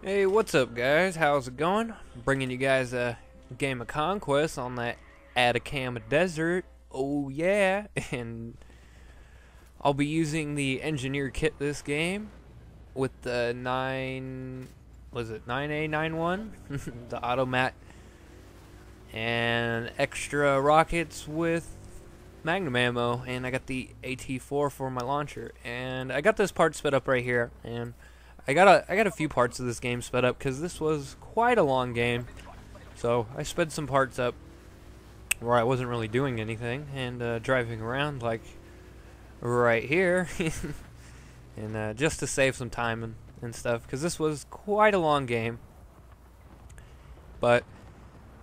Hey, what's up, guys? How's it going? Bringing you guys a game of Conquest on that Atacama desert. Oh yeah, and I'll be using the engineer kit this game with the 9A-91, the automat, and extra rockets with magnum ammo, and I got the AT4 for my launcher, and I got this part sped up right here, and I got a few parts of this game sped up because this was quite a long game, so I sped some parts up where I wasn't really doing anything and driving around like right here, and just to save some time and stuff, because this was quite a long game. But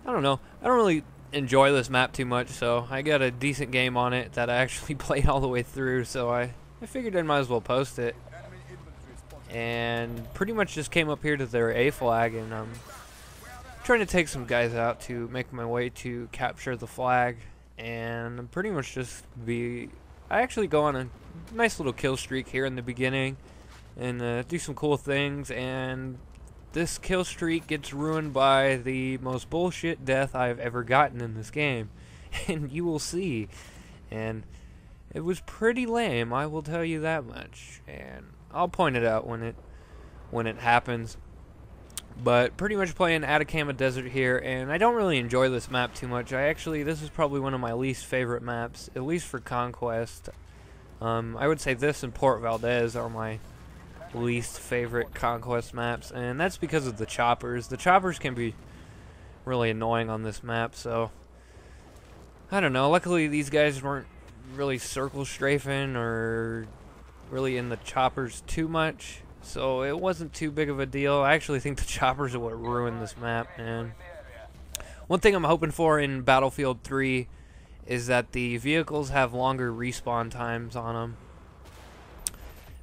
I don't know, I don't really enjoy this map too much, so I got a decent game on it that I actually played all the way through, so I figured I might as well post it. And pretty much just came up here to their A flag, and I'm trying to take some guys out to make my way to capture the flag, and pretty much just I actually go on a nice little kill streak here in the beginning and do some cool things, and this kill streak gets ruined by the most bullshit death I've ever gotten in this game, and you will see. And it was pretty lame, I will tell you that much, and I'll point it out when it happens. But pretty much playing Atacama Desert here, and I don't really enjoy this map too much. This is probably one of my least favorite maps, at least for Conquest. I would say this and Port Valdez are my least favorite Conquest maps, and that's because of the choppers. The choppers can be really annoying on this map, so I don't know. Luckily these guys weren't really circle strafing or really in the choppers too much, so it wasn't too big of a deal. I actually think the choppers are what ruined this map, and one thing I'm hoping for in Battlefield 3 is that the vehicles have longer respawn times on them,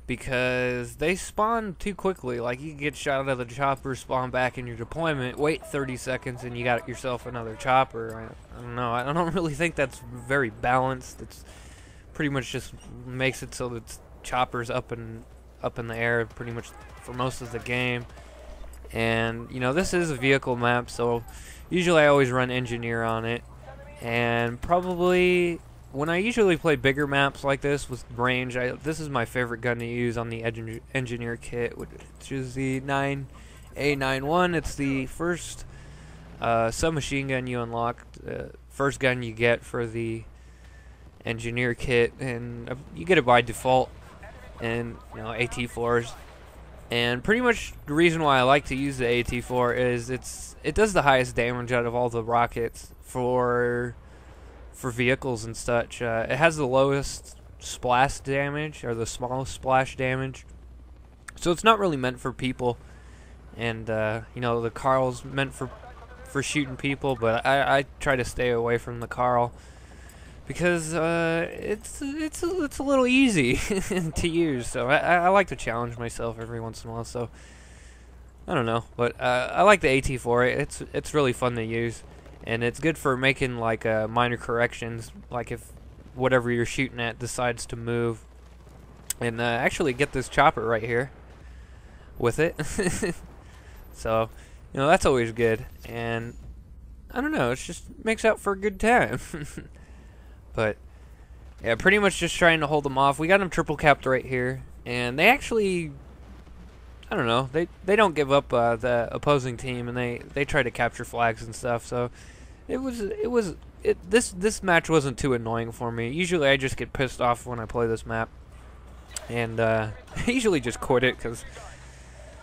because they spawn too quickly. Like, you get shot out of the chopper, spawn back in your deployment, wait 30 seconds, and you got yourself another chopper. I don't know. I don't really think that's very balanced. It's pretty much just makes it so that choppers up in the air pretty much for most of the game. And you know, this is a vehicle map, so usually I always run engineer on it. And probably when I usually play bigger maps like this with range, this is my favorite gun to use on the engineer kit, which is the 9A-91. It's the first submachine gun you unlock, first gun you get for the engineer kit, and you get it by default. And you know, AT4s, and pretty much the reason why I like to use the AT4 is it does the highest damage out of all the rockets for vehicles and such. It has the lowest splash damage, or the smallest splash damage, so it's not really meant for people. And you know, the Carl's meant for shooting people, but I try to stay away from the Carl, because it's a little easy to use. So I like to challenge myself every once in a while. So I don't know, but I like the AT4. It's really fun to use, and it's good for making like minor corrections, like if whatever you're shooting at decides to move. And actually get this chopper right here with it. So you know, that's always good, and I don't know, it just makes out for a good time. But yeah, pretty much just trying to hold them off. We got them triple capped right here, and they actually, I don't know, they don't give up the opposing team, and they try to capture flags and stuff. So this match wasn't too annoying for me. Usually I just get pissed off when I play this map, and I usually just quit it because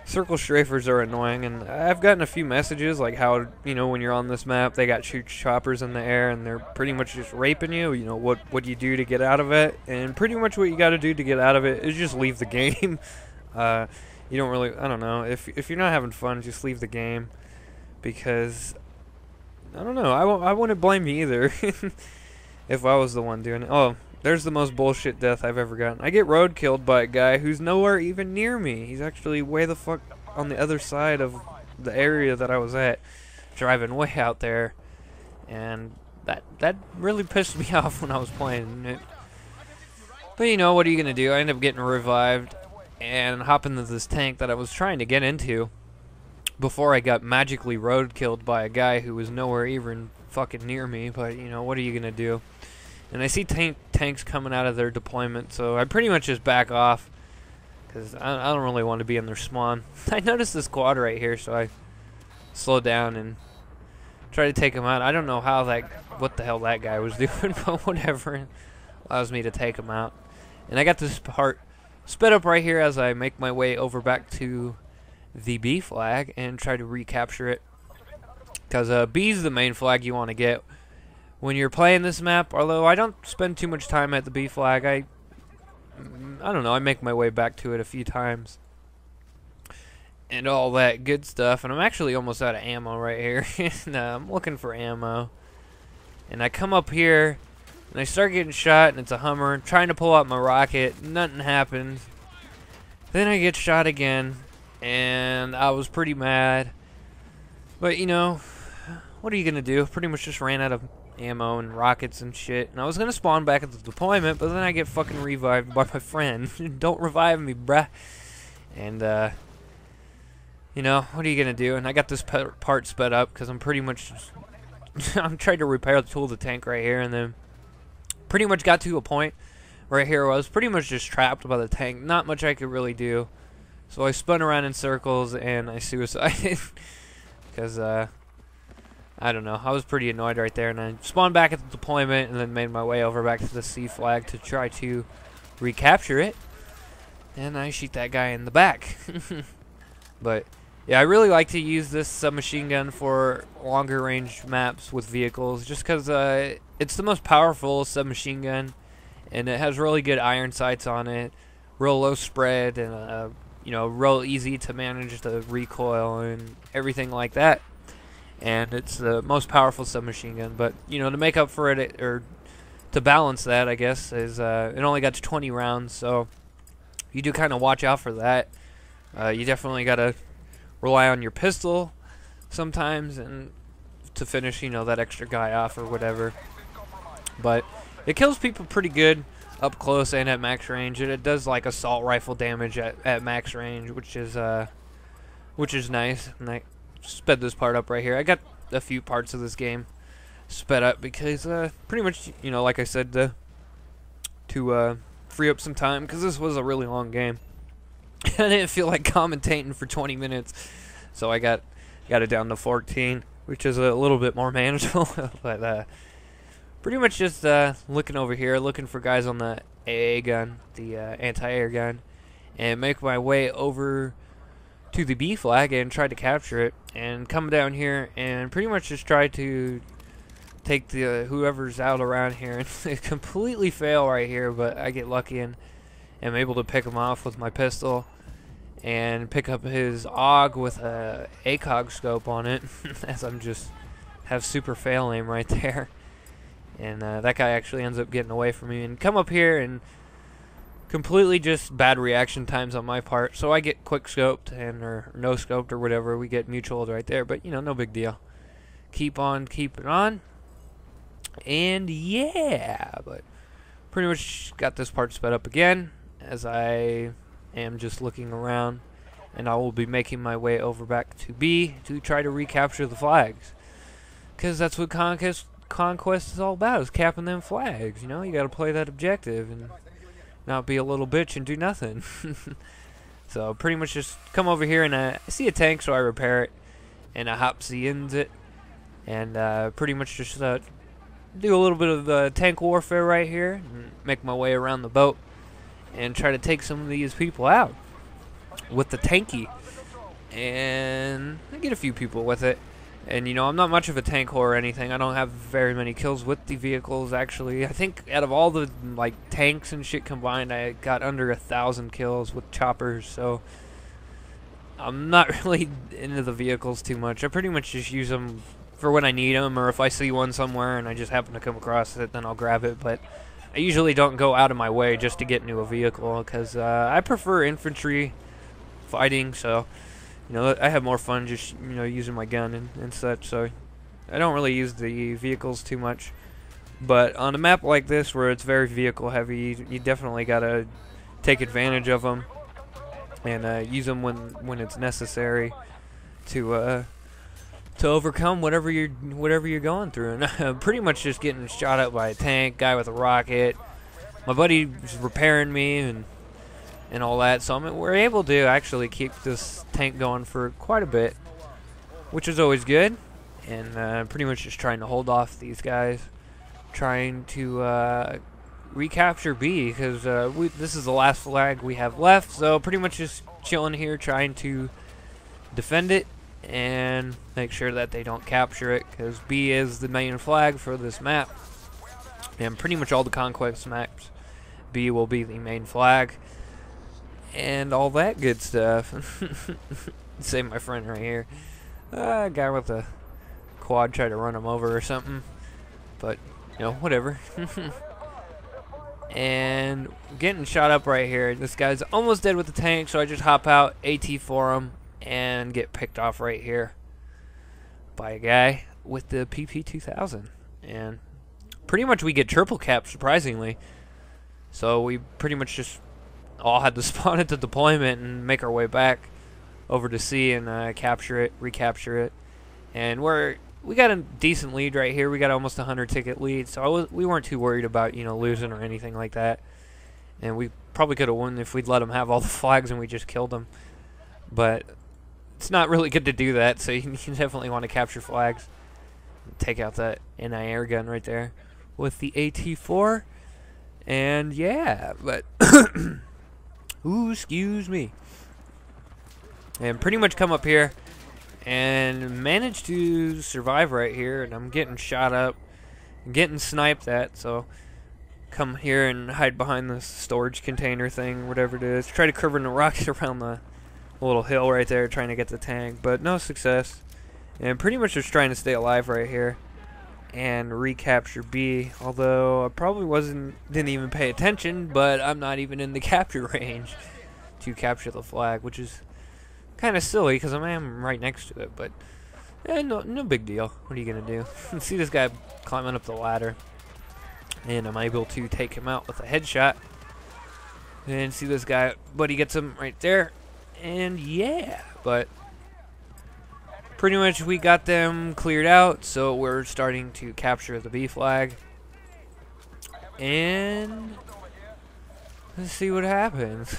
circle strafers are annoying. And I've gotten a few messages like how, you know, when you're on this map, they got choppers in the air and they're pretty much just raping you. You know, what do you do to get out of it? And pretty much what you got to do to get out of it is just leave the game. You don't really, I don't know, if you're not having fun, just leave the game, because I don't know, I wouldn't blame you either if I was the one doing it. Oh, there's the most bullshit death I've ever gotten. I get road killed by a guy who's nowhere even near me. He's actually way the fuck on the other side of the area that I was at, driving way out there. And that really pissed me off when I was playing it. But you know, what are you going to do? I ended up getting revived and hop into this tank that I was trying to get into. before I got magically road killed by a guy who was nowhere even fucking near me. But you know, what are you gonna do? And I see tanks coming out of their deployment, so I pretty much just back off because I don't really want to be in their spawn. I noticed this quad right here, so I slow down and try to take him out. I don't know how what the hell that guy was doing, but whatever, allows me to take him out. And I got this part sped up right here as I make my way over back to the B flag and try to recapture it, because B is the main flag you want to get when you're playing this map. Although I don't spend too much time at the B flag, I don't know, I make my way back to it a few times and all that good stuff. And I'm actually almost out of ammo right here. And I'm looking for ammo, and I come up here and I start getting shot, and it's a Hummer. I'm trying to pull out my rocket, nothing happens. Then I get shot again, and I was pretty mad, but you know, what are you gonna do? Pretty much just ran out of ammo and rockets and shit, and I was gonna spawn back at the deployment, but then I get fucking revived by my friend. Don't revive me, bruh. And you know, what are you gonna do? And I got this part sped up because I'm pretty much I'm trying to repair the tool of the tank right here, and then pretty much got to a point right here where I was pretty much just trapped by the tank. Not much I could really do, so I spun around in circles and I suicided because I don't know, I was pretty annoyed right there, and I spawned back at the deployment and then made my way over back to the C flag to try to recapture it, and I shoot that guy in the back. But yeah, I really like to use this submachine gun for longer range maps with vehicles, just because it's the most powerful submachine gun, and it has really good iron sights on it, real low spread, and you know, real easy to manage the recoil and everything like that. And it's the most powerful submachine gun. But you know, to make up for it, or to balance that, I guess, is it only got 20 rounds, so you do kind of watch out for that. You definitely gotta rely on your pistol sometimes, and to finish, you know, that extra guy off or whatever. But it kills people pretty good up close and at max range, and it does like assault rifle damage at max range, which is nice. And I sped this part up right here. I got a few parts of this game sped up because pretty much, you know, like I said, to free up some time, because this was a really long game. I didn't feel like commentating for 20 minutes, so I got it down to 14, which is a little bit more manageable. But pretty much just looking over here, looking for guys on the AA gun, the anti-air gun, and make my way over to the B flag and try to capture it, and come down here and pretty much just try to take the whoever's out around here, and completely fail right here, but I get lucky and am able to pick him off with my pistol and pick up his AUG with a ACOG scope on it, as I'm just have super fail aim right there. And that guy actually ends up getting away from me, and come up here and completely just bad reaction times on my part, so I get quick scoped and or no scoped or whatever. We get mutual right there, but you know, no big deal. Keep on keeping on, and yeah, but pretty much got this part sped up again as I am just looking around, and I will be making my way over back to B to try to recapture the flags, because that's what Conquest is all about, is capping them flags. You know, you got to play that objective and not be a little bitch and do nothing. So pretty much just come over here, and I see a tank, so I repair it, and I hop-ins it, and pretty much just do a little bit of tank warfare right here, and make my way around the boat and try to take some of these people out with the tanky, and I get a few people with it. And you know, I'm not much of a tank whore or anything. I don't have very many kills with the vehicles, actually. I think out of all the like tanks and shit combined, I got under 1,000 kills with choppers, so I'm not really into the vehicles too much. I pretty much just use them for when I need them, or if I see one somewhere and I just happen to come across it, then I'll grab it. But I usually don't go out of my way just to get into a vehicle, because I prefer infantry fighting, so you know, I have more fun just, you know, using my gun and such, so I don't really use the vehicles too much. But on a map like this, where it's very vehicle heavy, you definitely gotta take advantage of them and use them when it's necessary to overcome whatever you're going through. And pretty much just getting shot up by a tank, guy with a rocket. My buddy was repairing me and all that, so we're able to actually keep this tank going for quite a bit, which is always good. And pretty much just trying to hold off these guys, trying to recapture B, because this is the last flag we have left. So pretty much just chilling here, trying to defend it and make sure that they don't capture it, because B is the main flag for this map, and pretty much all the Conquest maps, B will be the main flag and all that good stuff. Say my friend right here, guy with a quad tried to run him over or something, but you know, whatever. And getting shot up right here. This guy's almost dead with the tank, so I just hop out, AT for him, and get picked off right here by a guy with the PP2000. And pretty much we get triple cap, surprisingly. So we pretty much just all had to spawn at the deployment and make our way back over to C and capture it, recapture it. And we got a decent lead right here. We got almost a 100 ticket lead, so we weren't too worried about, you know, losing or anything like that. And we probably could have won if we'd let them have all the flags and we just killed them. But it's not really good to do that, so you definitely want to capture flags. Take out that NI air gun right there with the AT4. And yeah, but ooh, excuse me. And pretty much come up here and managed to survive right here, and I'm getting shot up, getting sniped at, so come here and hide behind this storage container thing, whatever it is. Try to cover the rocks around the little hill right there, trying to get the tank, but no success. And pretty much just trying to stay alive right here and recapture B, although I probably didn't even pay attention, but I'm not even in the capture range to capture the flag, which is kind of silly because I am right next to it, but no big deal. What are you gonna do? See this guy climbing up the ladder, and I'm able to take him out with a headshot. And see this guy, but he gets him right there, and yeah, but pretty much we got them cleared out, so we're starting to capture the B flag, and let's see what happens.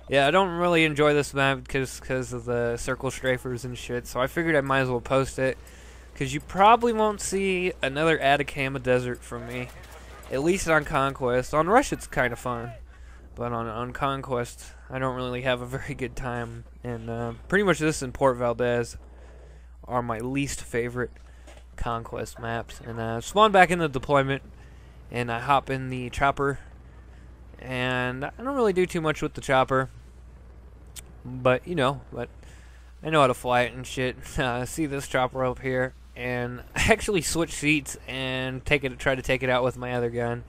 Yeah, I don't really enjoy this map because of the circle strafers and shit, so I figured I might as well post it, because you probably won't see another Atacama desert from me, at least on Conquest. On Rush it's kind of fun, but on Conquest I don't really have a very good time, and pretty much this and Port Valdez are my least favorite Conquest maps. And spawn back in the deployment, and I hop in the chopper. And I don't really do too much with the chopper, but I know how to fly it and shit. See this chopper up here, and I actually switch seats and try to take it out with my other gun.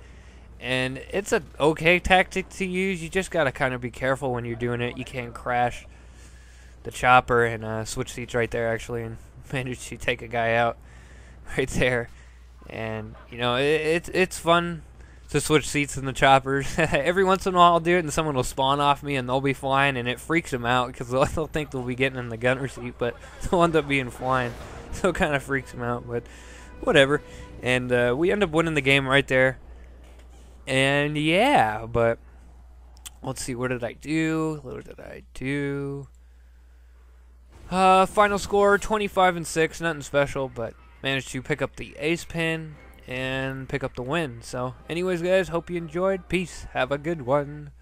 And it's an okay tactic to use. You just gotta kind of be careful when you're doing it. You can't crash the chopper, and switch seats right there actually, and manage to take a guy out right there. And it's fun to switch seats in the choppers. Every once in a while I'll do it and someone will spawn off me and they'll be flying, and it freaks them out because they'll think they'll be getting in the gunner seat, but they'll end up being flying. So it kind of freaks them out, but whatever. And we end up winning the game right there. And yeah, but let's see, what did I do? Final score 25-6, nothing special, but managed to pick up the ace pin and pick up the win. So anyways guys, hope you enjoyed. Peace, have a good one.